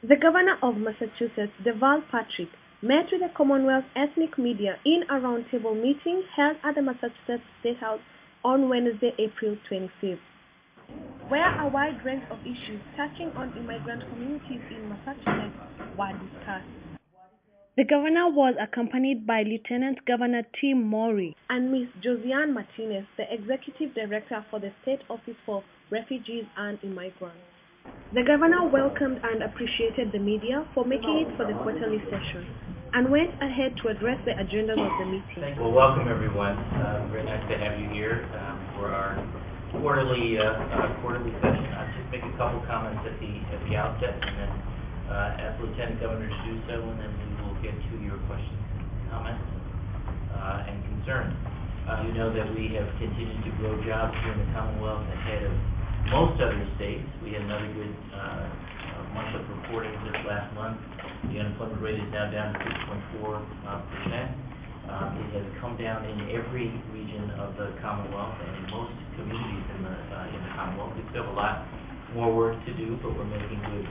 The Governor of Massachusetts, Deval Patrick, met with the Commonwealth ethnic media in a roundtable meeting held at the Massachusetts State House on Wednesday, April 25th, where a wide range of issues touching on immigrant communities in Massachusetts were discussed. The governor was accompanied by Lieutenant Governor Tim Maury and Ms. Josiane Martinez, the Executive Director for the State Office for Refugees and Immigrants. The governor welcomed and appreciated the media for making it for the quarterly session and went ahead to address the agendas of the meeting. Well, welcome everyone. Very nice to have you here for our quarterly session. I'll just make a couple comments at the outset, and then ask Lieutenant Governor to do so, and then we will get to your questions, comments, and concerns. You know that we have continued to grow jobs here in the Commonwealth ahead of most other states. We had another good month of reporting this last month. The unemployment rate is now down to 6.4%. It has come down in every region of the Commonwealth and in most communities in the Commonwealth. We still have a lot more work to do, but we're making good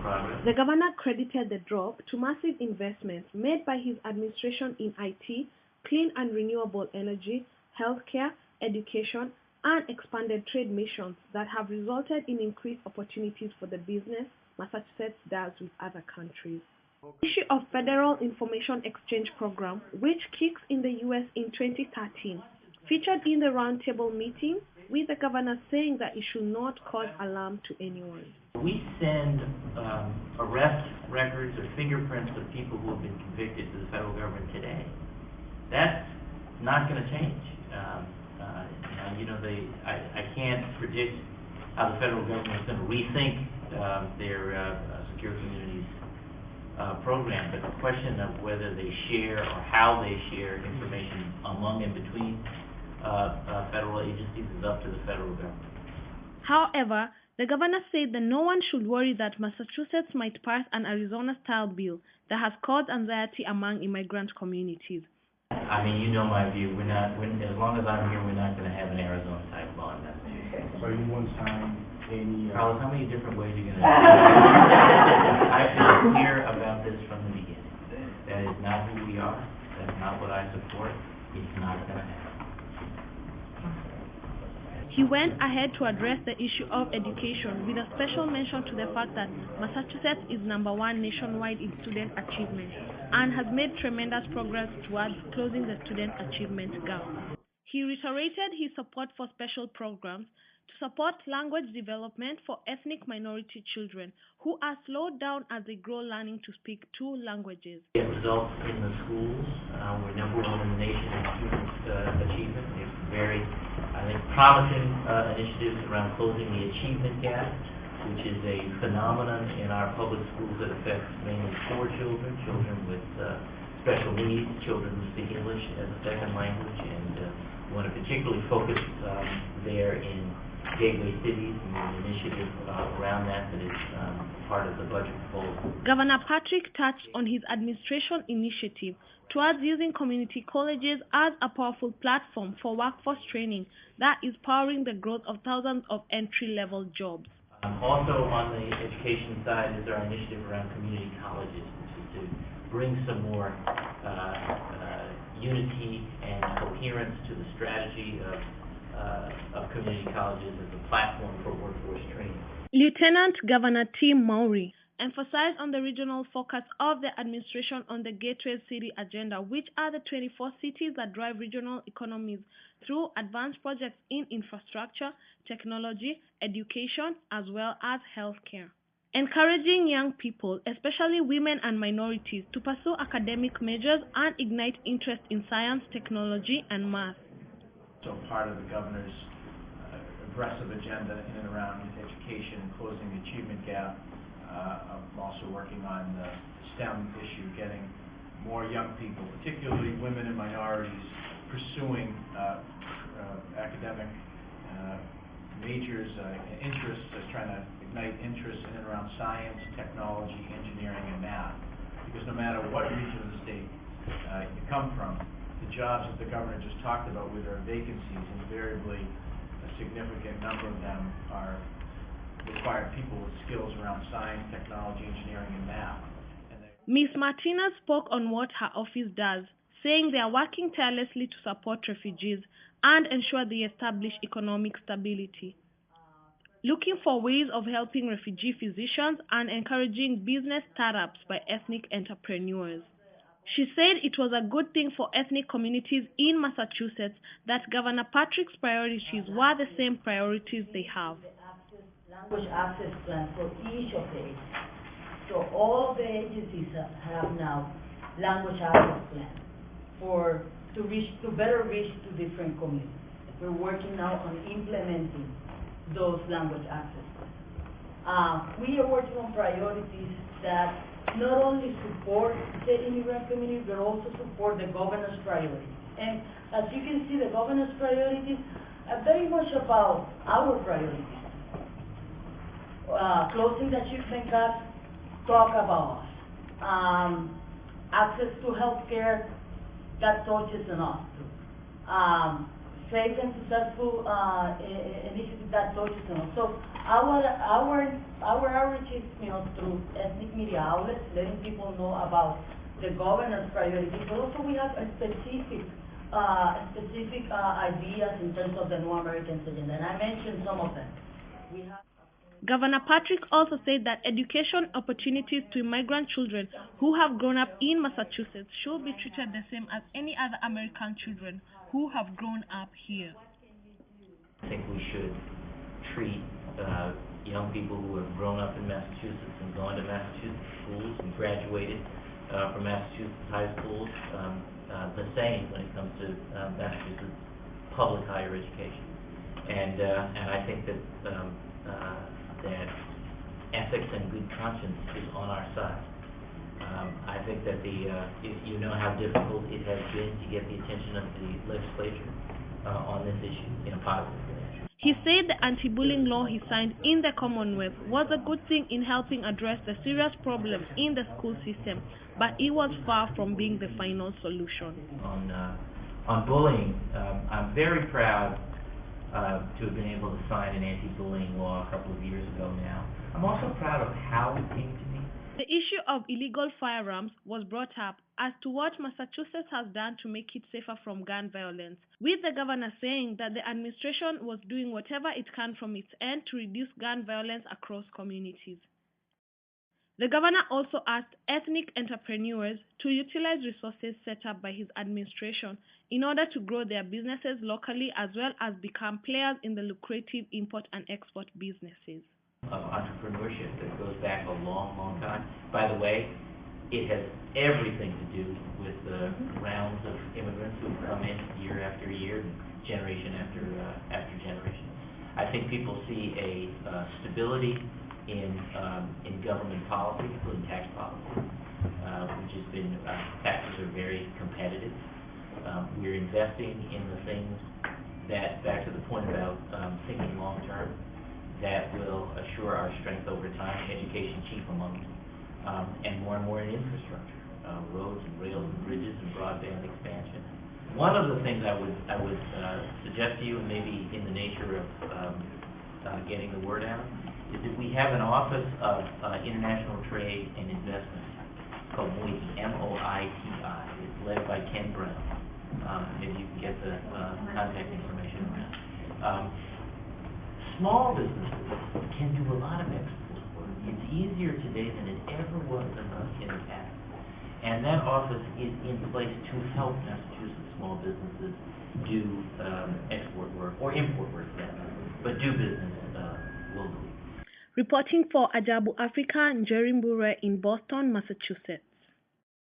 progress. The governor credited the drop to massive investments made by his administration in IT, clean and renewable energy, healthcare, education, and expanded trade missions that have resulted in increased opportunities for the business Massachusetts does with other countries. The issue of Federal Information Exchange Program, which kicks in the U.S. in 2013, featured in the roundtable meeting, with the governor saying that it should not cause alarm to anyone. We send arrest records or fingerprints of people who have been convicted to the federal government today. That's not going to change. I can't predict how the federal government is going to rethink their secure communities program, but the question of whether they share or how they share information among and between federal agencies is up to the federal government. However, the governor said that no one should worry that Massachusetts might pass an Arizona-style bill that has caused anxiety among immigrant communities. I mean, you know my view. As long as I'm here, we're not going to have an Arizona-type law in Massachusetts. So you want to sign any... Carlos, how many different ways are you going to do it? I've been clear about this from the beginning. That is not who we are. That's not what I support. It's not going to happen. He went ahead to address the issue of education with a special mention to the fact that Massachusetts is #1 nationwide in student achievement and has made tremendous progress towards closing the student achievement gap. He reiterated his support for special programs to support language development for ethnic minority children who are slowed down as they grow learning to speak 2 languages. We have results in the schools. We're #1 in the nation in student achievement. We have very, I think, promising initiatives around closing the achievement gap, which is a phenomenon in our public schools that affects mainly poor children, children with special needs, children who speak English as a second language, and we want to particularly focus there in gateway cities and an initiative around that is part of the budget proposal. Governor Patrick touched on his administration initiative towards using community colleges as a powerful platform for workforce training that is powering the growth of thousands of entry-level jobs. Also on the education side is our initiative around community colleges, which is to bring some more unity and coherence to the strategy of community colleges as a platform for workforce training. Lieutenant Governor Tim Maury emphasized on the regional focus of the administration on the Gateway City agenda, which are the 24 cities that drive regional economies through advanced projects in infrastructure, technology, education, as well as healthcare. Encouraging young people, especially women and minorities, to pursue academic majors and ignite interest in science, technology, and math. So part of the governor's aggressive agenda in and around education and closing the achievement gap. I'm also working on the STEM issue, getting more young people, particularly women and minorities, pursuing academic majors, interests, trying to ignite interest in and around science, technology, engineering, and math. Because no matter what region of the state you come from, the jobs that the governor just talked about where there are vacancies, invariably a significant number of them are require people with skills around science, technology, engineering, and math. Ms. Martinez spoke on what her office does, saying they are working tirelessly to support refugees and ensure they establish economic stability, looking for ways of helping refugee physicians and encouraging business startups by ethnic entrepreneurs. She said it was a good thing for ethnic communities in Massachusetts that Governor Patrick's priorities were the same priorities they have. Language access plan for each of the agencies. So all of the agencies have now language access plan to better reach to different communities. We're working now on implementing those language access plans. We are working on priorities that not only support the immigrant community, but also support the governor's priorities. And as you can see, the governor's priorities are very much about our priorities. Closing the achievement gap, talk about us. Access to health care, that touches on us too. Safe and successful initiative that touches on us. So our outreach is, through ethnic media outlets, letting people know about the governor's priorities, but also we have a specific ideas in terms of the New Americans agenda, and I mentioned some of them. Governor Patrick also said that education opportunities to immigrant children who have grown up in Massachusetts should be treated the same as any other American children who have grown up here. I think we should treat young people who have grown up in Massachusetts and gone to Massachusetts schools and graduated from Massachusetts high schools the same when it comes to Massachusetts public higher education. And I think that that ethics and good conscience is on our side. I think that you know how difficult it has been to get the attention of the legislature on this issue in a positive way. He said the anti-bullying law he signed in the Commonwealth was a good thing in helping address the serious problems in the school system, but it was far from being the final solution. On bullying, I'm very proud to have been able to sign an anti-bullying law a couple of years ago now. I'm also proud of how it came to be. The issue of illegal firearms was brought up as to what Massachusetts has done to make it safer from gun violence, with the governor saying that the administration was doing whatever it can from its end to reduce gun violence across communities. The governor also asked ethnic entrepreneurs to utilize resources set up by his administration in order to grow their businesses locally as well as become players in the lucrative import and export businesses. Of entrepreneurship that goes back a long, long time. By the way, it has everything to do with the rounds of immigrants who come in year after year, generation after generation. I think people see a stability in government policy, including tax policy, which has been, taxes are very competitive. We're investing in the things that, back to the point about thinking long term, that will assure our strength over time, education chief among them, and more in infrastructure, roads and rails and bridges and broadband expansion. One of the things I would suggest to you, and maybe in the nature of getting the word out, is that we have an Office of International Trade and Investment called MOITI, M-O-I-T-I. It's led by Ken Brown. Maybe you can get the contact information around. Small businesses can do a lot of export work. It's easier today than it ever was in the past. And that office is in place to help Massachusetts small businesses do export work, or import work for that matter, but do business globally. Reporting for Ajabu Africa, Njeri Mbure in Boston, Massachusetts.